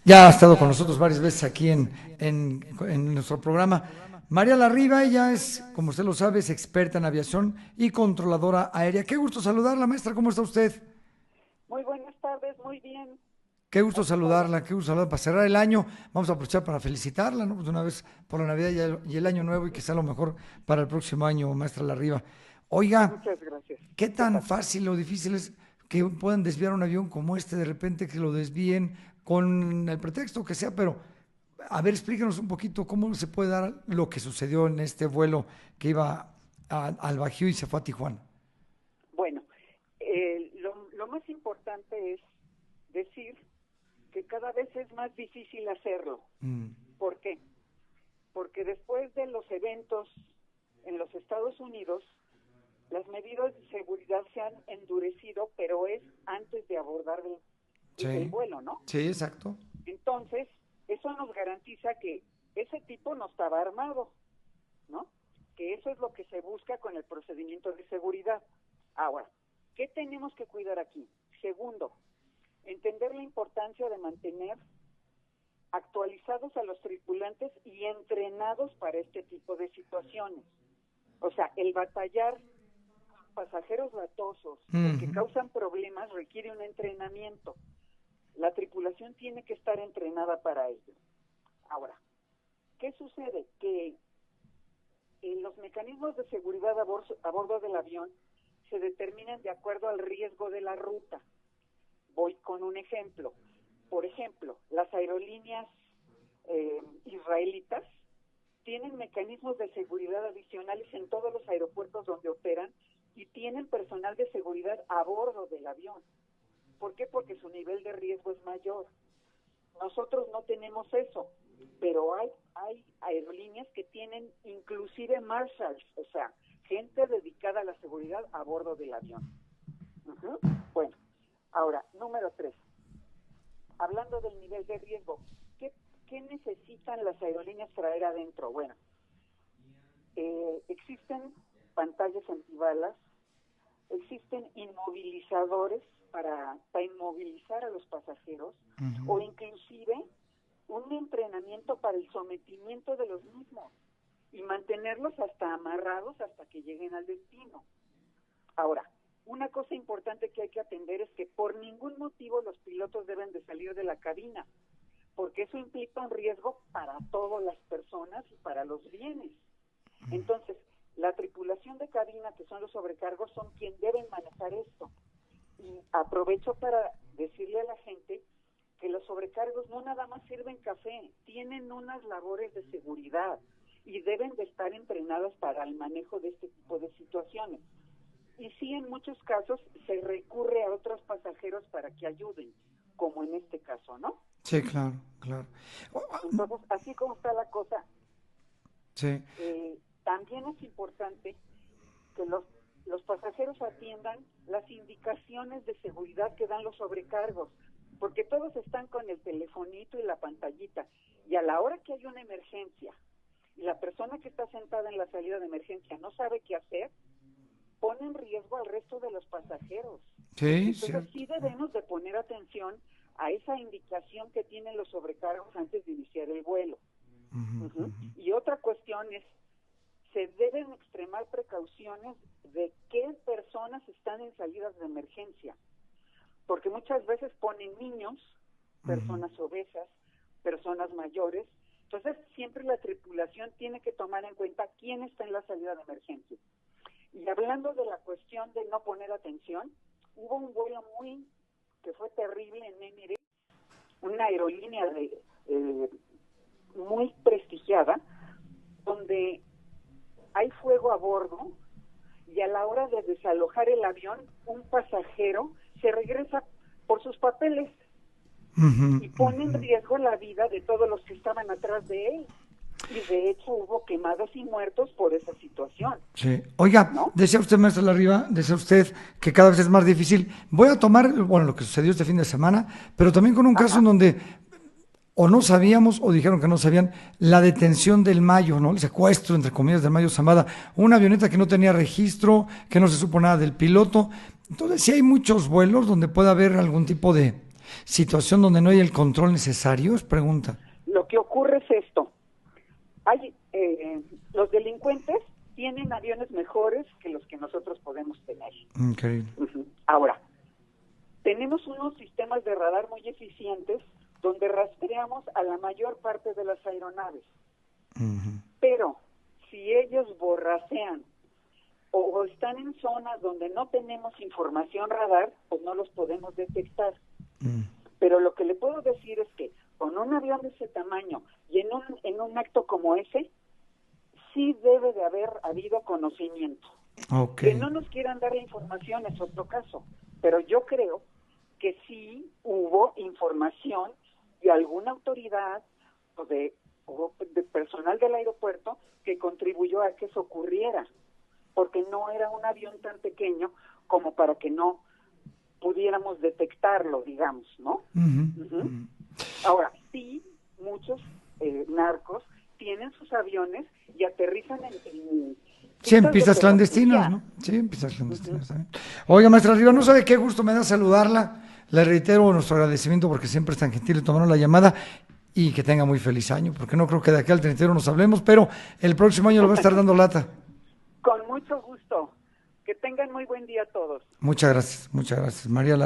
Ya ha estado con nosotros varias veces aquí en nuestro programa. María Larriba, ella es, como usted lo sabe, es experta en aviación y controladora aérea. Qué gusto saludarla, maestra. ¿Cómo está usted? Muy buenas tardes, muy bien. Qué gusto Aquí todo. saludarla, qué gusto saludarla. Para cerrar el año, vamos a aprovechar para felicitarla, ¿no? Pues de una vez por la Navidad y el Año Nuevo y que sea lo mejor para el próximo año, maestra Larriba. Oiga, Muchas gracias. ¿qué ¿Qué tan pasa? fácil o difícil es que puedan desviar un avión como este, de repente que lo desvíen con el pretexto que sea? Pero, a ver, explíquenos un poquito cómo se puede dar lo que sucedió en este vuelo que iba al Bajío y se fue a Tijuana. Bueno, lo más importante es decir que cada vez es más difícil hacerlo. Mm, ¿Por qué? Porque después de los eventos en los Estados Unidos, las medidas de seguridad se han endurecido, pero es antes de abordar el sí, vuelo, ¿no? sí, exacto. Entonces, eso nos garantiza que ese tipo no estaba armado, ¿no? Que eso es lo que se busca con el procedimiento de seguridad. Ahora, ¿qué tenemos que cuidar aquí? Segundo, entender la importancia de mantener actualizados a los tripulantes y entrenados para este tipo de situaciones. O sea, el batallar pasajeros latosos o que Ujú. causan problemas requiere un entrenamiento. La tripulación tiene que estar entrenada para ello. Ahora, ¿qué sucede? Que los mecanismos de seguridad a bordo del avión se determinan de acuerdo al riesgo de la ruta. Voy con un ejemplo. Por ejemplo, las aerolíneas israelitas tienen mecanismos de seguridad adicionales en todos los aeropuertos donde operan y tienen personal de seguridad a bordo del avión. ¿Por qué? Porque su nivel de riesgo es mayor. Nosotros no tenemos eso, pero hay aerolíneas que tienen inclusive marshals, o sea, gente dedicada a la seguridad a bordo del avión. Uh-huh. Bueno, ahora, número 3. Hablando del nivel de riesgo, ¿qué necesitan las aerolíneas traer adentro? Bueno, existen pantallas antibalas, existen inmovilizadores para inmovilizar a los pasajeros Ujú. o inclusive un entrenamiento para el sometimiento de los mismos y mantenerlos hasta amarrados hasta que lleguen al destino. Ahora, una cosa importante que hay que atender es que por ningún motivo los pilotos deben de salir de la cabina, porque eso implica un riesgo para todas las personas y para los bienes. Entonces, la tripulación de cabina, que son los sobrecargos, son quienes deben manejar esto. Y aprovecho para decirle a la gente que los sobrecargos no nada más sirven café, tienen unas labores de seguridad y deben de estar entrenadas para el manejo de este tipo de situaciones. Y sí, en muchos casos se recurre a otros pasajeros para que ayuden, como en este caso, ¿no? Sí, claro, claro. Entonces, así como está la cosa, Sí. también es importante que los pasajeros atiendan las indicaciones de seguridad que dan los sobrecargos, porque todos están con el telefonito y la pantallita, y a la hora que hay una emergencia, y la persona que está sentada en la salida de emergencia no sabe qué hacer, pone en riesgo al resto de los pasajeros. Sí, Entonces cierto. sí debemos de poner atención a esa indicación que tienen los sobrecargos antes de iniciar el vuelo. Ujú, Uh-huh. ujú. Y otra cuestión es, se deben extremar precauciones de qué personas están en salidas de emergencia, porque muchas veces ponen niños, Ujú. personas obesas, personas mayores. Entonces siempre la tripulación tiene que tomar en cuenta quién está en la salida de emergencia. Y hablando de la cuestión de no poner atención, hubo un vuelo que fue terrible en Emirates, una aerolínea muy prestigiada, donde hay fuego a bordo y a la hora de desalojar el avión, un pasajero se regresa por sus papeles Ujú, y pone en ujú. riesgo la vida de todos los que estaban atrás de él. Y de hecho hubo quemados y muertos por esa situación, Sí. Oiga, ¿no? decía usted, maestro Larriba, decía usted que cada vez es más difícil. Voy a tomar, bueno, lo que sucedió este fin de semana, pero también con un caso en Ajá, donde o no sabíamos o dijeron que no sabían la detención del Mayo, ¿no? El secuestro, entre comillas, del Mayo Zambada. Una avioneta que no tenía registro, que no se supo nada del piloto. Entonces, sí hay muchos vuelos donde puede haber algún tipo situación donde no hay el control necesario? Es pregunta. Lo que ocurre es esto. Hay los delincuentes tienen aviones mejores que los que nosotros podemos tener. Increíble. Ahora, tenemos unos sistemas de radar muy eficientes donde rastreamos a la mayor parte de las aeronaves. Pero si ellos borrasean o están en zonas donde no tenemos información radar, pues no los podemos detectar. Pero lo que le puedo decir es que con un avión de ese tamaño y en un acto como ese, sí debe de haber habido conocimiento. Okay. Que no nos quieran dar la información es otro caso, pero yo creo que sí hubo información de alguna autoridad o de personal del aeropuerto que contribuyó a que eso ocurriera, porque no era un avión tan pequeño como para que no pudiéramos detectarlo, digamos, ¿no? Ahora, sí, muchos narcos tienen sus aviones y aterrizan en pistas clandestinas, ¿no? Sí, en pistas clandestinas también. Oiga, maestra Rivas, no sabe qué gusto me da saludarla. Le reitero nuestro agradecimiento porque siempre es tan gentil y tomaron la llamada y que tenga muy feliz año, porque no creo que de aquí al 31 nos hablemos, pero el próximo año le va a estar dando lata. Con mucho gusto. Que tengan muy buen día todos. Muchas gracias, María.